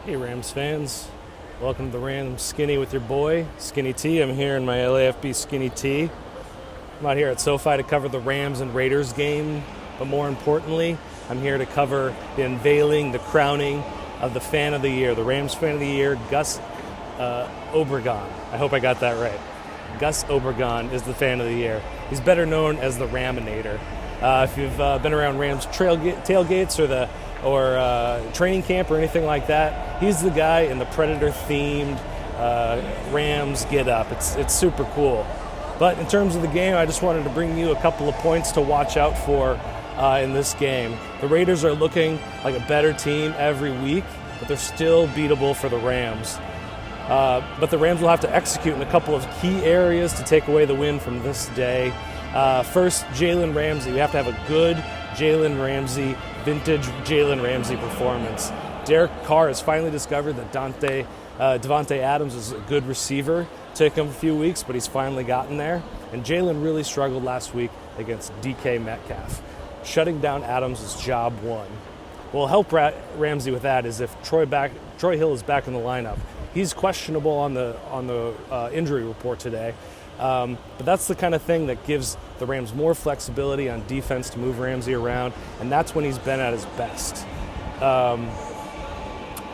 Hey Rams fans, welcome to the Rams Skinny with your boy, Skinny T. I'm here in my LAFB Skinny T. I'm out here at SoFi to cover the Rams and Raiders game, but more importantly, I'm here to cover the unveiling, the crowning of the Fan of the Year, the Rams Fan of the Year, Gus Obregon. I hope I got that right. Gus Obregon is the Fan of the Year. He's better known as the Raminator. If you've been around Rams tailgates or training camp or anything like that, he's the guy in the Predator-themed Rams get-up. It's super cool. But in terms of the game, I just wanted to bring you a couple of points to watch out for in this game. The Raiders are looking like a better team every week, but they're still beatable for the Rams. But the Rams will have to execute in a couple of key areas to take away the win from this day. First, Jalen Ramsey. We have to have a good Jalen Ramsey, vintage Jalen Ramsey performance. Derek Carr has finally discovered that Davante Adams is a good receiver. Took him a few weeks, but he's finally gotten there. And Jalen really struggled last week against DK Metcalf. Shutting down Adams is job one. What will help Ramsey with that is if Troy Hill is back in the lineup. He's questionable on the injury report today. But that's the kind of thing that gives the Rams more flexibility on defense to move Ramsey around, and that's when he's been at his best.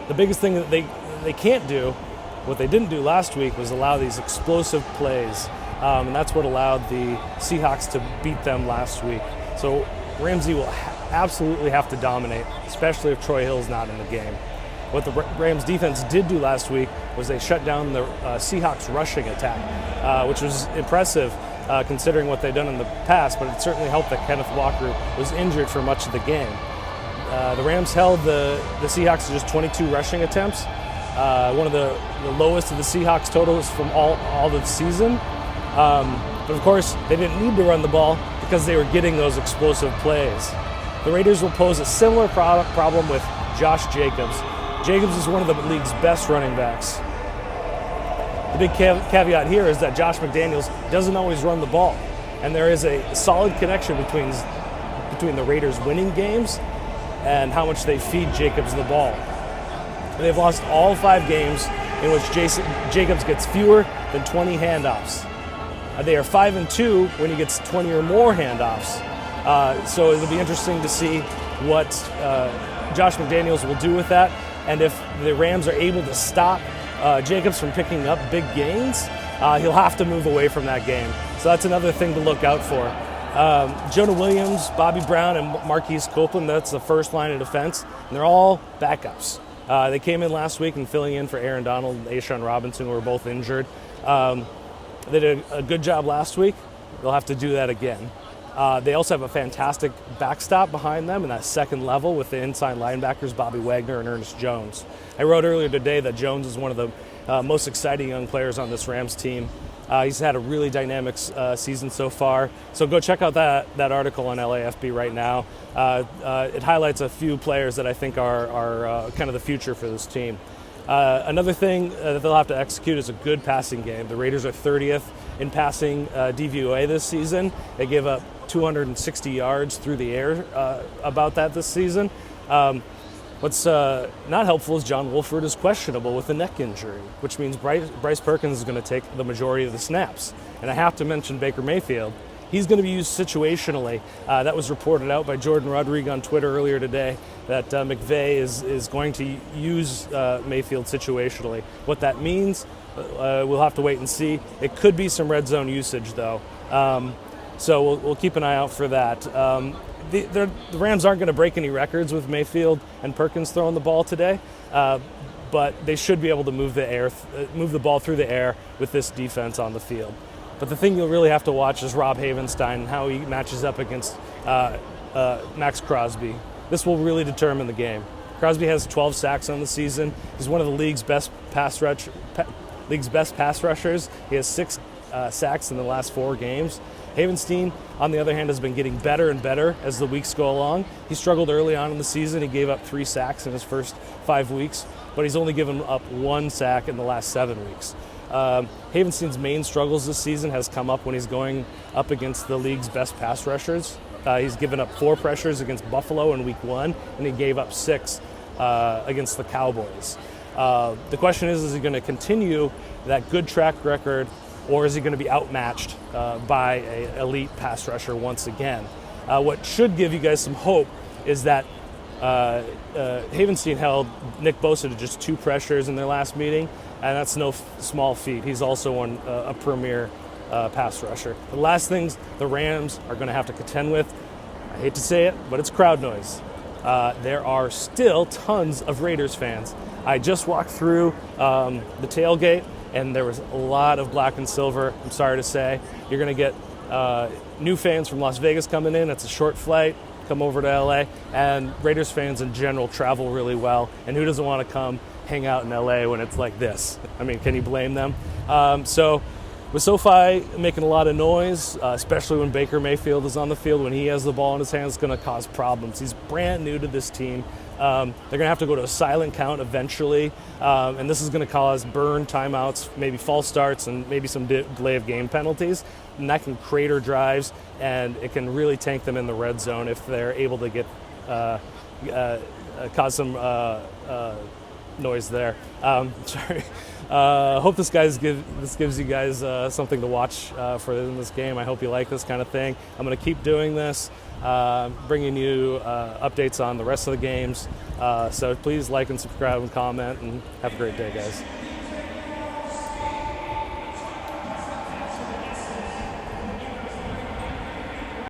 The biggest thing that they can't do, what they didn't do last week, was allow these explosive plays, and that's what allowed the Seahawks to beat them last week. So Ramsey will absolutely have to dominate, especially if Troy Hill's not in the game. What the Rams defense did do last week was they shut down the Seahawks rushing attack, which was impressive considering what they've done in the past, but it certainly helped that Kenneth Walker was injured for much of the game. The Rams held the Seahawks to just 22 rushing attempts, one of the lowest of the Seahawks totals from all of the season. But of course, they didn't need to run the ball because they were getting those explosive plays. The Raiders will pose a similar problem with Josh Jacobs. Jacobs is one of the league's best running backs. The big caveat here is that Josh McDaniels doesn't always run the ball, and there is a solid connection between the Raiders winning games and how much they feed Jacobs the ball. They've lost all 5 games in which Jacobs gets fewer than 20 handoffs. They are 5-2 when he gets 20 or more handoffs. So it'll be interesting to see what Josh McDaniels will do with that. And if the Rams are able to stop Jacobs from picking up big gains, he'll have to move away from that game. So that's another thing to look out for. Jonah Williams, Bobby Brown, and Marquise Copeland, that's the first line of defense, and they're all backups. They came in last week and filling in for Aaron Donald and A'Shaun Robinson, who were both injured. They did a good job last week. They'll have to do that again. They also have a fantastic backstop behind them in that second level with the inside linebackers, Bobby Wagner and Ernest Jones. I wrote earlier today that Jones is one of the most exciting young players on this Rams team. He's had a really dynamic season so far. So go check out that article on LAFB right now. It highlights a few players that I think are kind of the future for this team. Another thing that they'll have to execute is a good passing game. The Raiders are 30th in passing DVOA this season. They gave up 260 yards through the air about that this season. What's not helpful is John Wolford is questionable with a neck injury, which means Bryce Perkins is going to take the majority of the snaps. And I have to mention Baker Mayfield. He's going to be used situationally. That was reported out by Jordan Rodriguez on Twitter earlier today that McVay is going to use Mayfield situationally. What that means, we'll have to wait and see. It could be some red zone usage, though. So we'll keep an eye out for that. The Rams aren't going to break any records with Mayfield and Perkins throwing the ball today, but they should be able to move the ball through the air with this defense on the field. But the thing you'll really have to watch is Rob Havenstein and how he matches up against Max Crosby. This will really determine the game. Crosby has 12 sacks on the season. He's one of the league's best pass rushers. He has 6 sacks in the last 4 games. Havenstein, on the other hand, has been getting better and better as the weeks go along. He struggled early on in the season. He gave up 3 sacks in his first 5 weeks, but he's only given up 1 sack in the last 7 weeks. Havenstein's main struggles this season has come up when he's going up against the league's best pass rushers. He's given up 4 pressures against Buffalo in week 1, and he gave up 6 against the Cowboys. The question is he going to continue that good track record, or is he going to be outmatched by an elite pass rusher once again? What should give you guys some hope is that Havenstein held Nick Bosa to just 2 pressures in their last meeting, and that's no small feat. He's also a premier pass rusher. The last things the Rams are going to have to contend with, I hate to say it, but it's crowd noise. There are still tons of Raiders fans. I just walked through the tailgate, and there was a lot of black and silver. I'm sorry to say. You're going to get new fans from Las Vegas coming in. It's a short flight. Come over to LA, and Raiders fans in general travel really well. And who doesn't want to come hang out in LA when it's like this? I mean, can you blame them? So with SoFi making a lot of noise, especially when Baker Mayfield is on the field, when he has the ball in his hands, it's going to cause problems. He's brand new to this team. They're going to have to go to a silent count eventually, and this is going to cause burn timeouts, maybe false starts, and maybe some delay of game penalties. And that can crater drives, and it can really tank them in the red zone if they're able to get cause some noise there. Sorry. Hope this gives you guys something to watch for in this game. I hope you like this kind of thing. I'm going to keep doing this, bringing you updates on the rest of the games. So please like and subscribe and comment, and have a great day, guys.